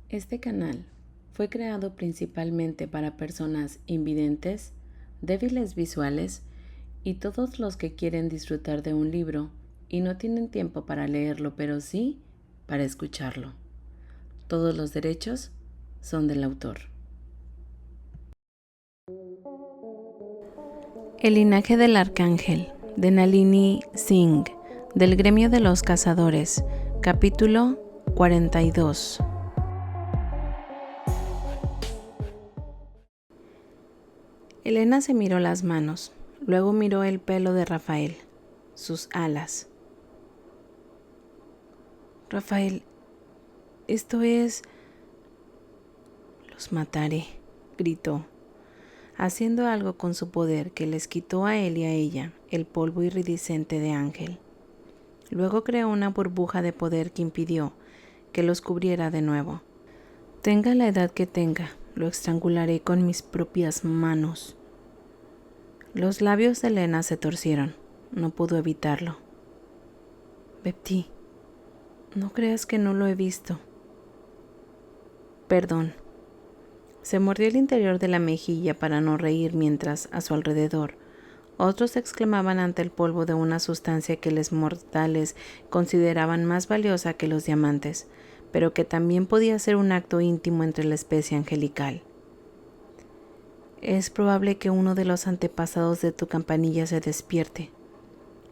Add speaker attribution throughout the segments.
Speaker 1: Este canal fue creado principalmente para personas invidentes, débiles visuales y todos los que quieren disfrutar de un libro y no tienen tiempo para leerlo, pero sí para escucharlo. Todos los derechos son del autor. El linaje del arcángel, de Nalini Singh, del gremio de los cazadores, capítulo 42. Elena se miró las manos, luego miró el pelo de Rafael, sus alas. Rafael, esto es... Los mataré, gritó, haciendo algo con su poder que les quitó a él y a ella el polvo iridiscente de ángel. Luego creó una burbuja de poder que impidió que los cubriera de nuevo. Tenga la edad que tenga, lo estrangularé con mis propias manos. Los labios de Elena se torcieron. No pudo evitarlo. Bepti, no creas que no lo he visto. Perdón. Se mordió el interior de la mejilla para no reír mientras, a su alrededor, otros exclamaban ante el polvo de una sustancia que los mortales consideraban más valiosa que los diamantes, pero que también podía ser un acto íntimo entre la especie angelical. Es probable que uno de los antepasados de tu campanilla se despierte.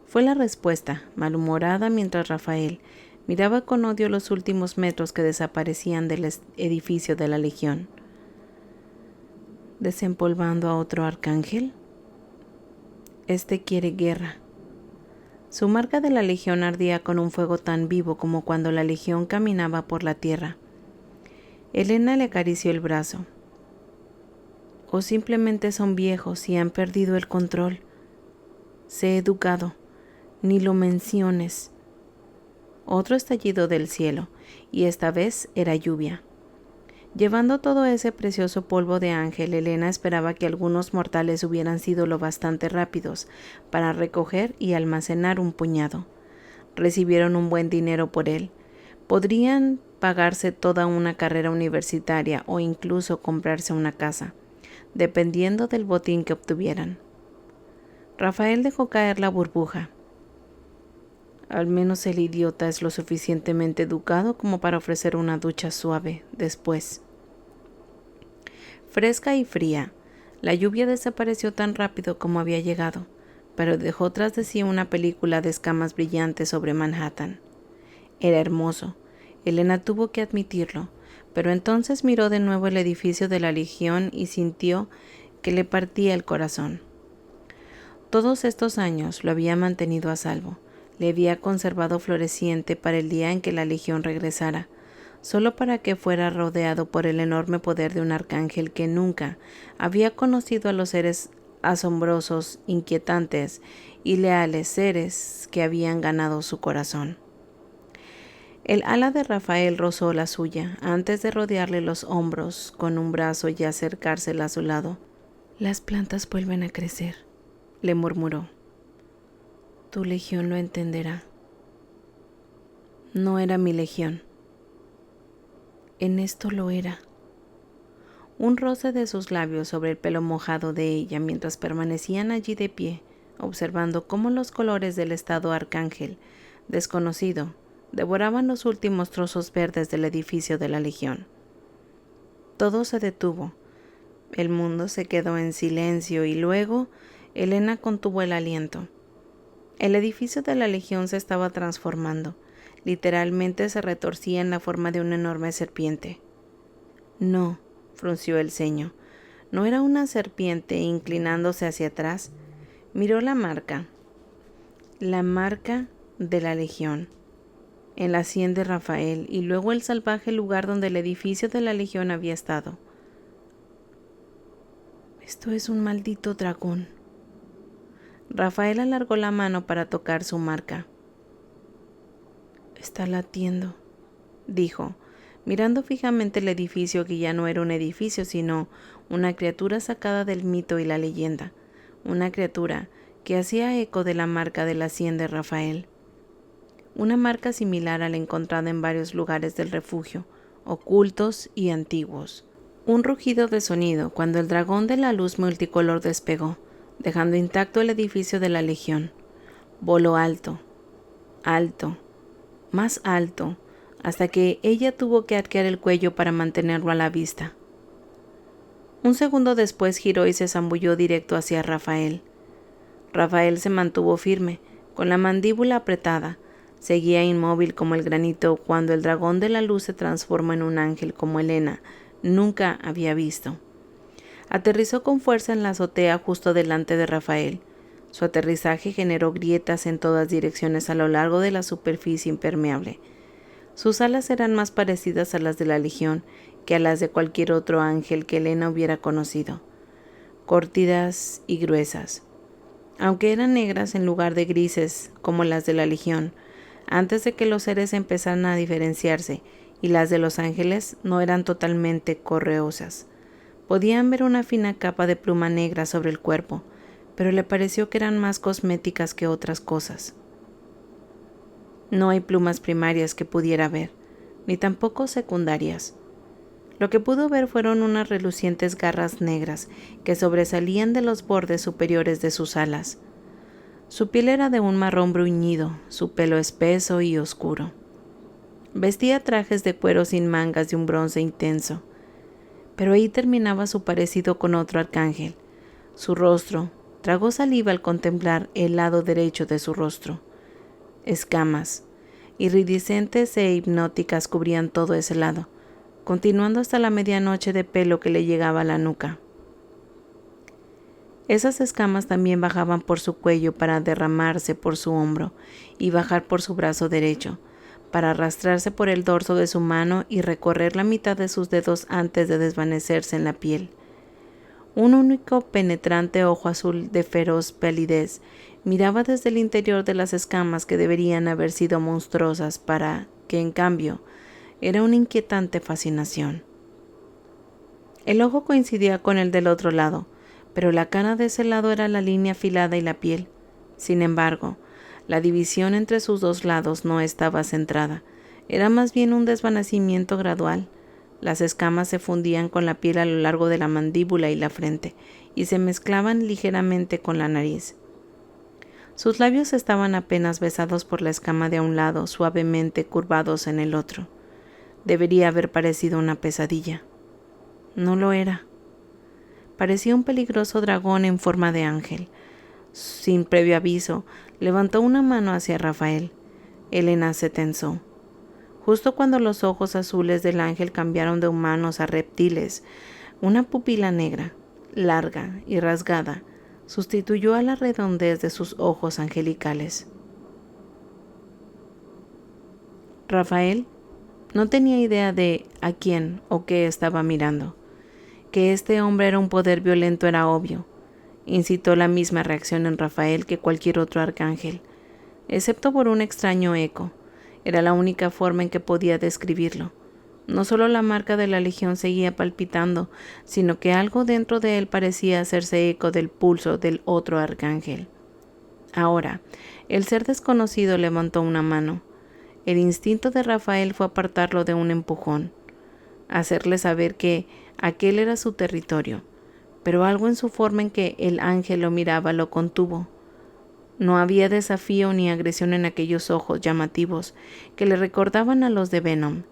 Speaker 1: Fue la respuesta, malhumorada, mientras Rafael miraba con odio los últimos metros que desaparecían del edificio de la Legión. ¿Desempolvando a otro arcángel? Este quiere guerra. Su marca de la Legión ardía con un fuego tan vivo como cuando la Legión caminaba por la tierra. Elena le acarició el brazo. O simplemente son viejos y han perdido el control. Sé educado. Ni lo menciones. Otro estallido del cielo, y esta vez era lluvia. Llevando todo ese precioso polvo de ángel, Elena esperaba que algunos mortales hubieran sido lo bastante rápidos para recoger y almacenar un puñado. Recibieron un buen dinero por él. Podrían pagarse toda una carrera universitaria o incluso comprarse una casa, dependiendo del botín que obtuvieran. Rafael dejó caer la burbuja. Al menos el idiota es lo suficientemente educado como para ofrecer una ducha suave después. Fresca y fría, la lluvia desapareció tan rápido como había llegado, pero dejó tras de sí una película de escamas brillantes sobre Manhattan. Era hermoso, Elena tuvo que admitirlo, pero entonces miró de nuevo el edificio de la Legión y sintió que le partía el corazón. Todos estos años lo había mantenido a salvo, le había conservado floreciente para el día en que la Legión regresara, solo para que fuera rodeado por el enorme poder de un arcángel que nunca había conocido a los seres asombrosos, inquietantes y leales seres que habían ganado su corazón. El ala de Rafael rozó la suya antes de rodearle los hombros con un brazo y acercársela a su lado. Las plantas vuelven a crecer, le murmuró. Tu legión lo entenderá. No era mi legión. En esto lo era. Un roce de sus labios sobre el pelo mojado de ella mientras permanecían allí de pie, observando cómo los colores del estado arcángel, desconocido, devoraban los últimos trozos verdes del edificio de la Legión. Todo se detuvo. El mundo se quedó en silencio y luego Elena contuvo el aliento. El edificio de la Legión se estaba transformando. Literalmente se retorcía en la forma de una enorme serpiente. No, frunció el ceño. No era una serpiente inclinándose hacia atrás. Miró la marca de la Legión, en la sien de Rafael y luego el salvaje lugar donde el edificio de la Legión había estado. Esto es un maldito dragón. Rafael alargó la mano para tocar su marca. Está latiendo, dijo, mirando fijamente el edificio que ya no era un edificio, sino una criatura sacada del mito y la leyenda, una criatura que hacía eco de la marca de la sien de Rafael. Una marca similar a la encontrada en varios lugares del refugio, ocultos y antiguos. Un rugido de sonido cuando el dragón de la luz multicolor despegó, dejando intacto el edificio de la Legión. Voló alto, alto, más alto, hasta que ella tuvo que arquear el cuello para mantenerlo a la vista. Un segundo después giró y se zambulló directo hacia Rafael. Rafael se mantuvo firme, con la mandíbula apretada. Seguía inmóvil como el granito cuando el dragón de la luz se transformó en un ángel como Helena nunca había visto. Aterrizó con fuerza en la azotea justo delante de Rafael. Su aterrizaje generó grietas en todas direcciones a lo largo de la superficie impermeable. Sus alas eran más parecidas a las de la Legión que a las de cualquier otro ángel que Helena hubiera conocido, cortidas y gruesas. Aunque eran negras en lugar de grises como las de la Legión, antes de que los seres empezaran a diferenciarse, y las de los ángeles no eran totalmente correosas. Podían ver una fina capa de pluma negra sobre el cuerpo, pero le pareció que eran más cosméticas que otras cosas. No hay plumas primarias que pudiera ver, ni tampoco secundarias. Lo que pudo ver fueron unas relucientes garras negras que sobresalían de los bordes superiores de sus alas. Su piel era de un marrón bruñido, su pelo espeso y oscuro. Vestía trajes de cuero sin mangas de un bronce intenso, pero ahí terminaba su parecido con otro arcángel. Su rostro, tragó saliva al contemplar el lado derecho de su rostro. Escamas, iridiscentes e hipnóticas cubrían todo ese lado, continuando hasta la medianoche de pelo que le llegaba a la nuca. Esas escamas también bajaban por su cuello para derramarse por su hombro y bajar por su brazo derecho, para arrastrarse por el dorso de su mano y recorrer la mitad de sus dedos antes de desvanecerse en la piel. Un único penetrante ojo azul de feroz palidez miraba desde el interior de las escamas que deberían haber sido monstruosas para que, en cambio, era una inquietante fascinación. El ojo coincidía con el del otro lado, pero la cara de ese lado era la línea afilada y la piel. Sin embargo, la división entre sus dos lados no estaba centrada, era más bien un desvanecimiento gradual. Las escamas se fundían con la piel a lo largo de la mandíbula y la frente, y se mezclaban ligeramente con la nariz. Sus labios estaban apenas besados por la escama de un lado, suavemente curvados en el otro. Debería haber parecido una pesadilla. No lo era. Parecía un peligroso dragón en forma de ángel. Sin previo aviso, levantó una mano hacia Rafael. Helena se tensó. Justo cuando los ojos azules del ángel cambiaron de humanos a reptiles, una pupila negra, larga y rasgada, sustituyó a la redondez de sus ojos angelicales. Rafael no tenía idea de a quién o qué estaba mirando. Que este hombre era un poder violento era obvio. Incitó la misma reacción en Rafael que cualquier otro arcángel, excepto por un extraño eco. Era la única forma en que podía describirlo. No solo la marca de la Legión seguía palpitando, sino que algo dentro de él parecía hacerse eco del pulso del otro arcángel. Ahora, el ser desconocido levantó una mano. El instinto de Rafael fue apartarlo de un empujón, hacerle saber que aquel era su territorio, pero algo en su forma en que el ángel lo miraba lo contuvo. No había desafío ni agresión en aquellos ojos llamativos que le recordaban a los de Venom.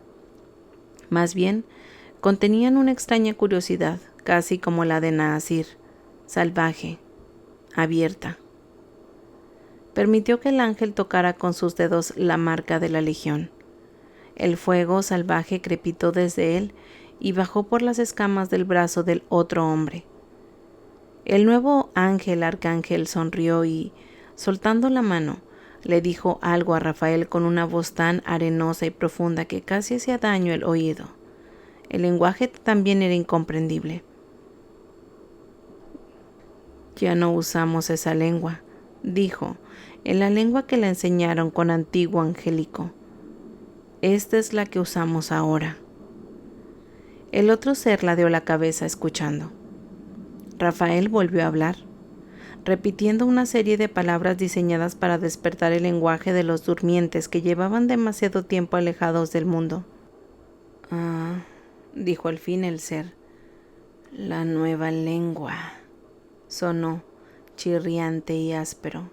Speaker 1: Más bien, contenían una extraña curiosidad, casi como la de Naasir, salvaje, abierta. Permitió que el ángel tocara con sus dedos la marca de la Legión. El fuego salvaje crepitó desde él y bajó por las escamas del brazo del otro hombre. El nuevo arcángel sonrió y, soltando la mano, le dijo algo a Rafael con una voz tan arenosa y profunda que casi hacía daño el oído. El lenguaje también era incomprendible. «Ya no usamos esa lengua», dijo, en la lengua que le enseñaron con antiguo angélico. «Esta es la que usamos ahora». El otro ser ladeó la cabeza escuchando. Rafael volvió a hablar, repitiendo una serie de palabras diseñadas para despertar el lenguaje de los durmientes que llevaban demasiado tiempo alejados del mundo. Ah, dijo al fin el ser. La nueva lengua. Sonó, chirriante y áspero.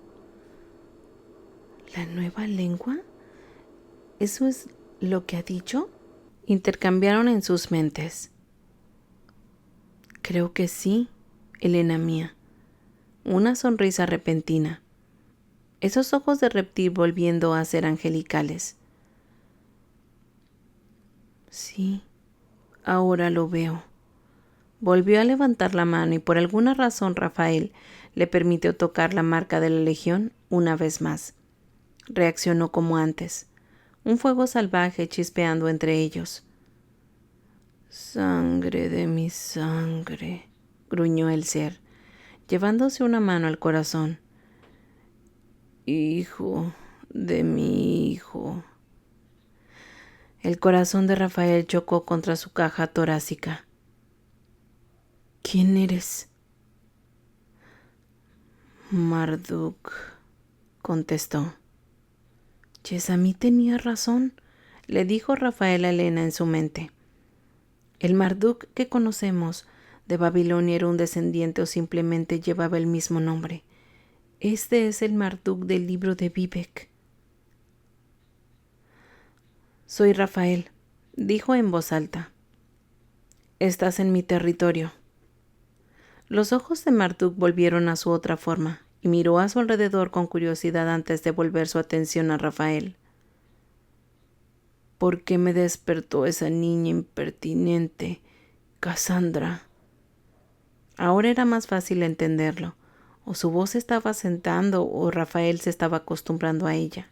Speaker 1: ¿La nueva lengua? ¿Eso es lo que ha dicho? Intercambiaron en sus mentes. Creo que sí, Elena mía. Una sonrisa repentina. Esos ojos de reptil volviendo a ser angelicales. Sí, ahora lo veo. Volvió a levantar la mano y por alguna razón Rafael le permitió tocar la marca de la legión una vez más. Reaccionó como antes, un fuego salvaje chispeando entre ellos. Sangre de mi sangre, gruñó el ser, llevándose una mano al corazón. Hijo de mi hijo. El corazón de Rafael chocó contra su caja torácica. ¿Quién eres? Marduk, contestó. Yesamí tenía razón, le dijo Rafael a Elena en su mente. El Marduk que conocemos de Babilonia era un descendiente o simplemente llevaba el mismo nombre. Este es el Marduk del libro de Vivek. Soy Rafael, dijo en voz alta. Estás en mi territorio. Los ojos de Marduk volvieron a su otra forma y miró a su alrededor con curiosidad antes de volver su atención a Rafael. ¿Por qué me despertó esa niña impertinente, Cassandra? Ahora era más fácil entenderlo. O su voz estaba asentando o Rafael se estaba acostumbrando a ella.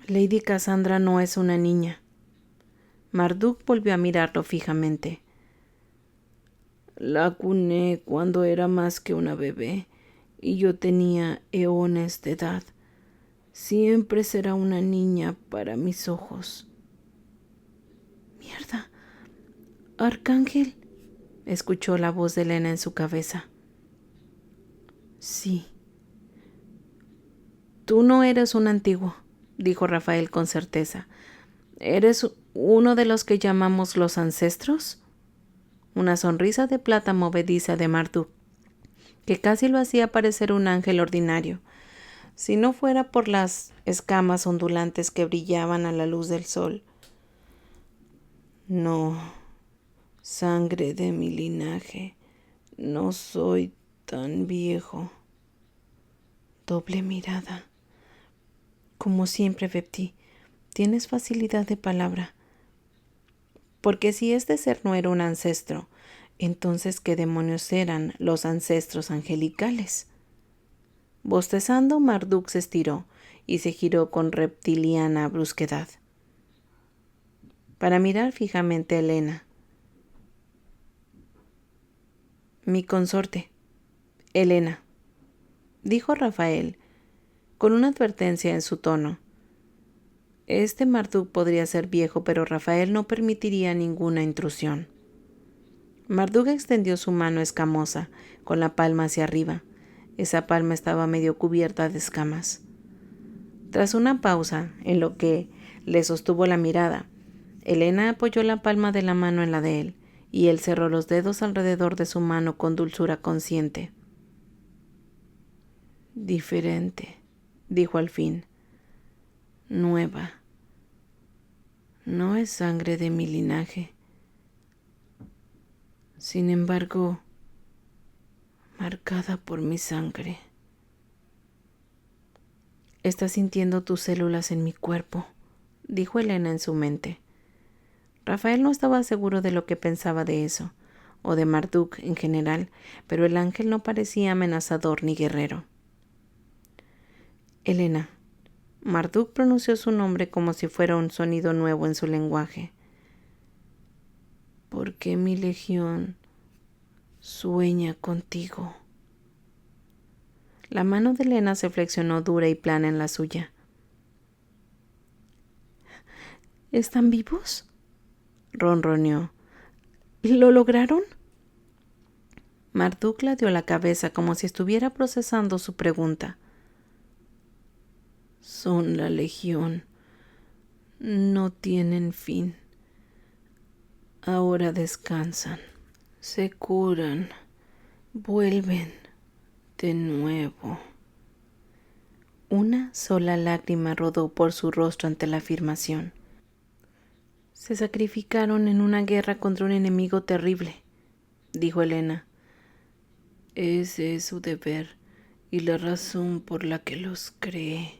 Speaker 1: Lady Cassandra no es una niña. Marduk volvió a mirarlo fijamente. La acuné cuando era más que una bebé y yo tenía eones de edad. Siempre será una niña para mis ojos. Mierda. Arcángel, escuchó la voz de Elena en su cabeza. Sí. Tú no eres un antiguo, dijo Rafael con certeza. ¿Eres uno de los que llamamos los ancestros? Una sonrisa de plata movediza de Marduk, que casi lo hacía parecer un ángel ordinario, si no fuera por las escamas ondulantes que brillaban a la luz del sol. No, sangre de mi linaje, no soy tan viejo. Doble mirada. Como siempre, Vepti, tienes facilidad de palabra. Porque si este ser no era un ancestro, entonces ¿qué demonios eran los ancestros angelicales? Bostezando, Marduk se estiró y se giró con reptiliana brusquedad para mirar fijamente a Elena. Mi consorte, Elena, dijo Rafael, con una advertencia en su tono. Este Marduk podría ser viejo, pero Rafael no permitiría ninguna intrusión. Marduk extendió su mano escamosa, con la palma hacia arriba. Esa palma estaba medio cubierta de escamas. Tras una pausa, en lo que le sostuvo la mirada, Elena apoyó la palma de la mano en la de él, y él cerró los dedos alrededor de su mano con dulzura consciente. Diferente, dijo al fin. Nueva. No es sangre de mi linaje. Sin embargo, marcada por mi sangre. Estás sintiendo tus células en mi cuerpo, dijo Elena en su mente. Rafael no estaba seguro de lo que pensaba de eso, o de Marduk en general, pero el ángel no parecía amenazador ni guerrero. Elena. Marduk pronunció su nombre como si fuera un sonido nuevo en su lenguaje. ¿Por qué mi legión sueña contigo? La mano de Elena se flexionó dura y plana en la suya. ¿Están vivos? Ronroneó. ¿Lo lograron? Marduk le dio la cabeza como si estuviera procesando su pregunta. Son la legión. no tienen fin. Ahora descansan, se curan, vuelven de nuevo. Una sola lágrima rodó por su rostro ante la afirmación. Se sacrificaron en una guerra contra un enemigo terrible, dijo Elena. Ese es su deber y la razón por la que los cree.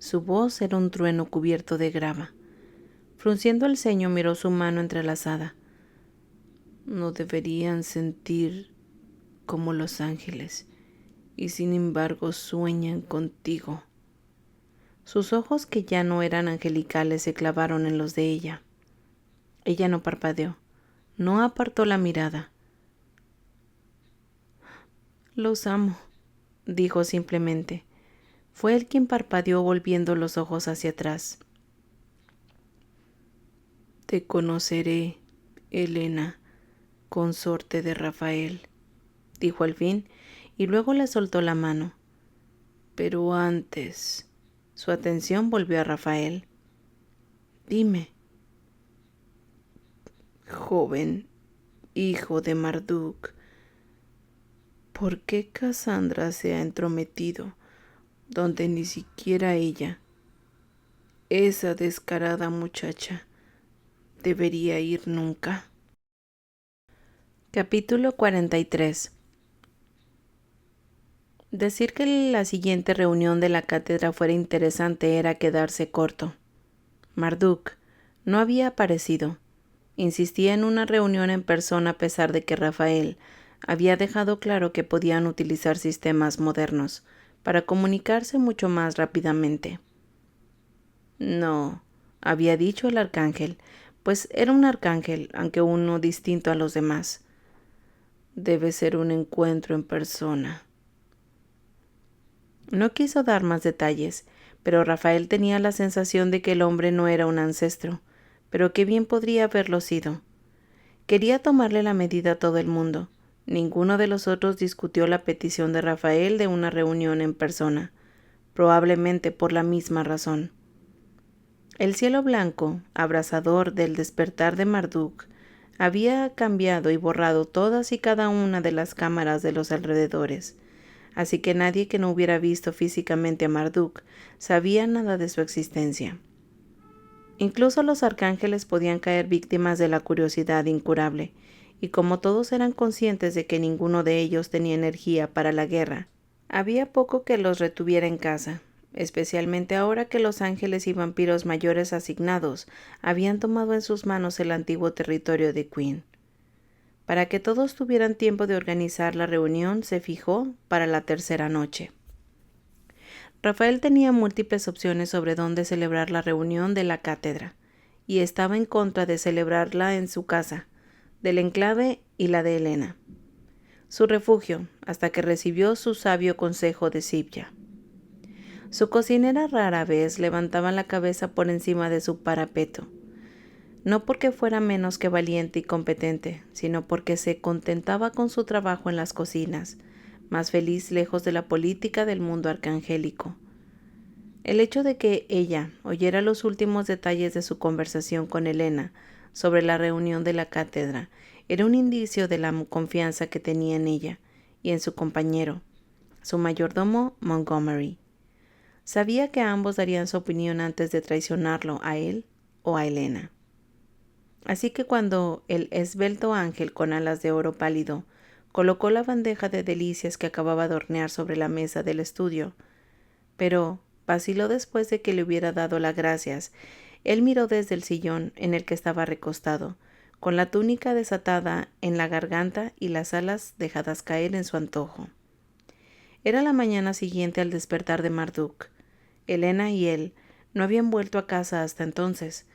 Speaker 1: Su voz era un trueno cubierto de grava. Frunciendo el ceño, miró su mano entrelazada. No deberían sentir como los ángeles, y sin embargo sueñan contigo. Sus ojos, que ya no eran angelicales, se clavaron en los de ella. Ella no parpadeó, no apartó la mirada. Los amo, dijo simplemente. Fue él quien parpadeó, volviendo los ojos hacia atrás. Te conoceré, Elena, consorte de Rafael, dijo al fin, y luego le soltó la mano. Pero antes, su atención volvió a Rafael. Dime, joven hijo de Marduk, ¿por qué Cassandra se ha entrometido donde ni siquiera ella, esa descarada muchacha, debería ir nunca? Capítulo 43. Decir que la siguiente reunión de la cátedra fuera interesante era quedarse corto. Marduk no había aparecido. Insistía en una reunión en persona a pesar de que Rafael había dejado claro que podían utilizar sistemas modernos para comunicarse mucho más rápidamente. No, había dicho el arcángel, pues era un arcángel, aunque uno distinto a los demás. Debe ser un encuentro en persona. No quiso dar más detalles, pero Rafael tenía la sensación de que el hombre no era un ancestro, pero que bien podría haberlo sido. Quería tomarle la medida a todo el mundo. Ninguno de los otros discutió la petición de Rafael de una reunión en persona, probablemente por la misma razón. El cielo blanco, abrasador del despertar de Marduk, había cambiado y borrado todas y cada una de las cámaras de los alrededores, así que nadie que no hubiera visto físicamente a Marduk sabía nada de su existencia. Incluso los arcángeles podían caer víctimas de la curiosidad incurable, y como todos eran conscientes de que ninguno de ellos tenía energía para la guerra, había poco que los retuviera en casa, especialmente ahora que los ángeles y vampiros mayores asignados habían tomado en sus manos el antiguo territorio de Queen. Para que todos tuvieran tiempo de organizar la reunión, se fijó para la tercera noche. Rafael tenía múltiples opciones sobre dónde celebrar la reunión de la cátedra, y estaba en contra de celebrarla en su casa, del enclave y la de Elena. Su refugio, hasta que recibió su sabio consejo de Sibya. Su cocinera rara vez levantaba la cabeza por encima de su parapeto, no porque fuera menos que valiente y competente, sino porque se contentaba con su trabajo en las cocinas, más feliz lejos de la política del mundo arcangélico. El hecho de que ella oyera los últimos detalles de su conversación con Elena sobre la reunión de la cátedra era un indicio de la confianza que tenía en ella y en su compañero, su mayordomo Montgomery. Sabía que ambos darían su opinión antes de traicionarlo a él o a Elena. Así que cuando el esbelto ángel con alas de oro pálido colocó la bandeja de delicias que acababa de hornear sobre la mesa del estudio, pero vaciló después de que le hubiera dado las gracias, él miró desde el sillón en el que estaba recostado, con la túnica desatada en la garganta y las alas dejadas caer en su antojo. Era la mañana siguiente al despertar de Marduk. Elena y él no habían vuelto a casa hasta entonces.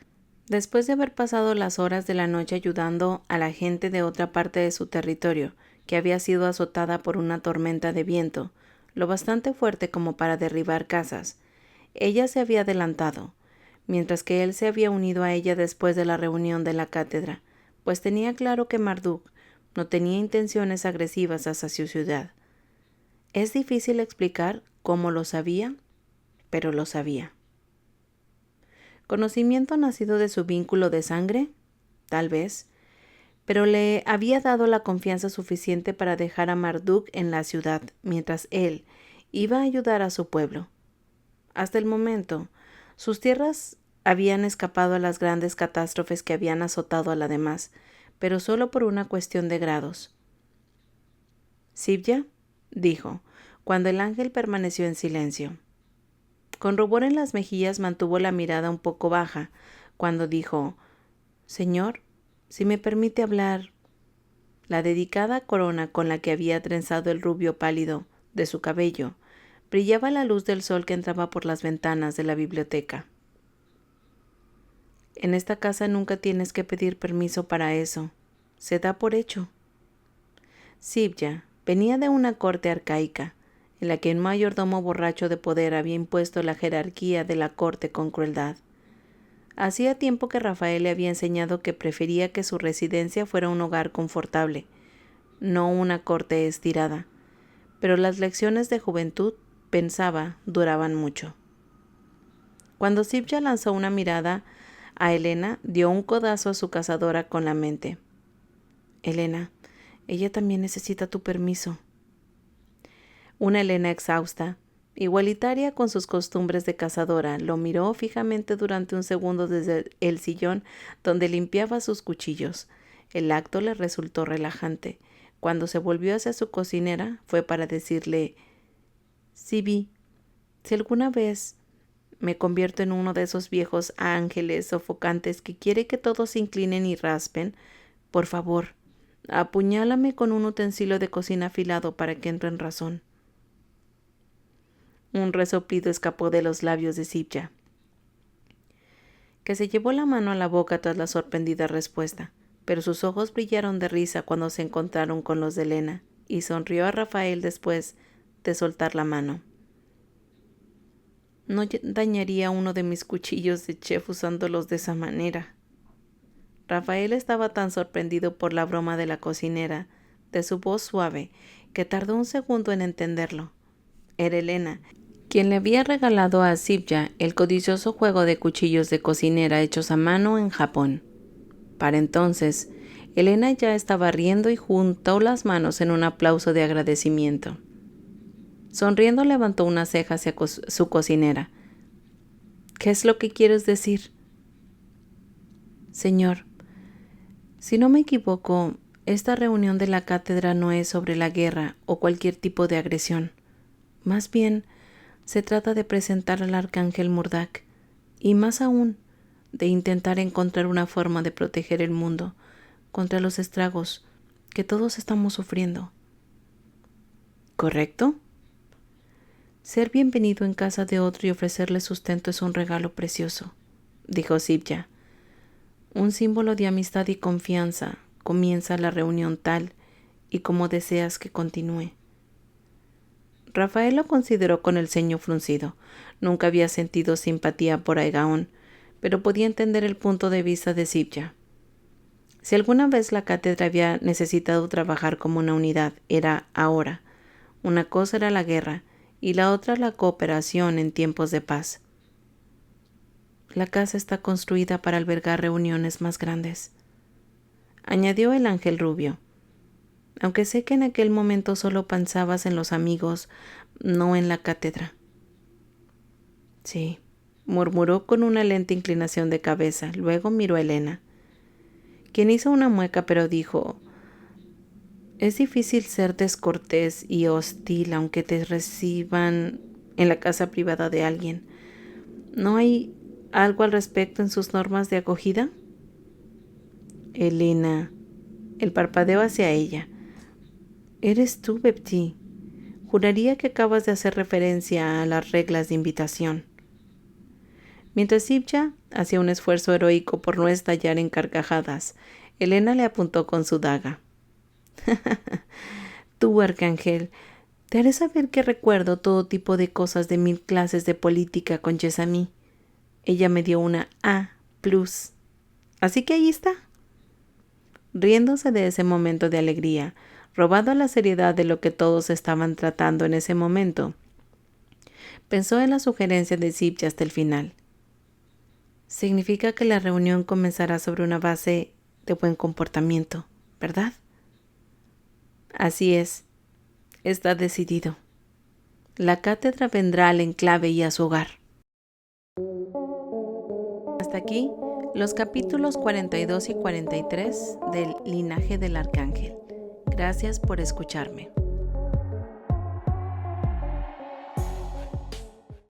Speaker 1: Después de haber pasado las horas de la noche ayudando a la gente de otra parte de su territorio, que había sido azotada por una tormenta de viento, lo bastante fuerte como para derribar casas, ella se había adelantado, mientras que él se había unido a ella después de la reunión de la cátedra, pues tenía claro que Marduk no tenía intenciones agresivas hacia su ciudad. Es difícil explicar cómo lo sabía, pero lo sabía. ¿Conocimiento nacido de su vínculo de sangre? Tal vez. Pero le había dado la confianza suficiente para dejar a Marduk en la ciudad, mientras él iba a ayudar a su pueblo. Hasta el momento, sus tierras habían escapado a las grandes catástrofes que habían azotado a la demás, pero solo por una cuestión de grados. «Sibya», dijo, cuando el ángel permaneció en silencio. Con rubor en las mejillas mantuvo la mirada un poco baja, cuando dijo, «Señor, si me permite hablar». La dedicada corona con la que había trenzado el rubio pálido de su cabello brillaba a la luz del sol que entraba por las ventanas de la biblioteca. «En esta casa nunca tienes que pedir permiso para eso. Se da por hecho». Sibya venía de una corte arcaica, en la que un mayordomo borracho de poder había impuesto la jerarquía de la corte con crueldad. Hacía tiempo que Rafael le había enseñado que prefería que su residencia fuera un hogar confortable, no una corte estirada, pero las lecciones de juventud, pensaba, duraban mucho. Cuando Sibya lanzó una mirada a Helena, dio un codazo a su cazadora con la mente. «Helena, ella también necesita tu permiso». Una Helena exhausta, igualitaria con sus costumbres de cazadora, lo miró fijamente durante un segundo desde el sillón donde limpiaba sus cuchillos. El acto le resultó relajante. Cuando se volvió hacia su cocinera, fue para decirle, «Sibi, si alguna vez me convierto en uno de esos viejos ángeles sofocantes que quiere que todos se inclinen y raspen, por favor, apuñálame con un utensilio de cocina afilado para que entre en razón». Un resoplido escapó de los labios de Sibya, que se llevó la mano a la boca tras la sorprendida respuesta, pero sus ojos brillaron de risa cuando se encontraron con los de Helena, y sonrió a Rafael después de soltar la mano. «No dañaría uno de mis cuchillos de chef usándolos de esa manera». Rafael estaba tan sorprendido por la broma de la cocinera, de su voz suave, que tardó un segundo en entenderlo. Era Helena, quien le había regalado a Sibya el codicioso juego de cuchillos de cocinera hechos a mano en Japón. Para entonces, Helena ya estaba riendo y juntó las manos en un aplauso de agradecimiento. Sonriendo levantó una ceja hacia su cocinera. «¿Qué es lo que quieres decir?» «Señor, si no me equivoco, esta reunión de la cátedra no es sobre la guerra o cualquier tipo de agresión. Más bien, se trata de presentar al arcángel Murdak, y más aún, de intentar encontrar una forma de proteger el mundo contra los estragos que todos estamos sufriendo». «¿Correcto?» «Ser bienvenido en casa de otro y ofrecerle sustento es un regalo precioso», dijo Sibya. «Un símbolo de amistad y confianza comienza la reunión tal y como deseas que continúe». Rafael lo consideró con el ceño fruncido. Nunca había sentido simpatía por Aigaón, pero podía entender el punto de vista de Sibya. Si alguna vez la cátedra había necesitado trabajar como una unidad, era ahora. Una cosa era la guerra y la otra la cooperación en tiempos de paz. «La casa está construida para albergar reuniones más grandes», añadió el ángel rubio. «Aunque sé que en aquel momento solo pensabas en los amigos, no en la cátedra». «Sí», murmuró con una lenta inclinación de cabeza. Luego miró a Helena, quien hizo una mueca, pero dijo, «Es difícil ser descortés y hostil aunque te reciban en la casa privada de alguien. ¿No hay algo al respecto en sus normas de acogida?» «Helena», el parpadeo hacia ella. «Eres tú, Bepti. Juraría que acabas de hacer referencia a las reglas de invitación». Mientras Sibya hacía un esfuerzo heroico por no estallar en carcajadas, Helena le apuntó con su daga. «Tú, arcángel, te haré saber que recuerdo todo tipo de cosas de 1000 clases de política con Yesami». Ella me dio una A+. Así que ahí está. Riéndose de ese momento de alegría, robado a la seriedad de lo que todos estaban tratando en ese momento, pensó en la sugerencia de Sibya hasta el final. significa que la reunión comenzará sobre una base de buen comportamiento, ¿verdad? Así es, está decidido. La cátedra vendrá al enclave y a su hogar. Hasta aquí los capítulos 42 y 43 del Linaje del Arcángel. Gracias por escucharme.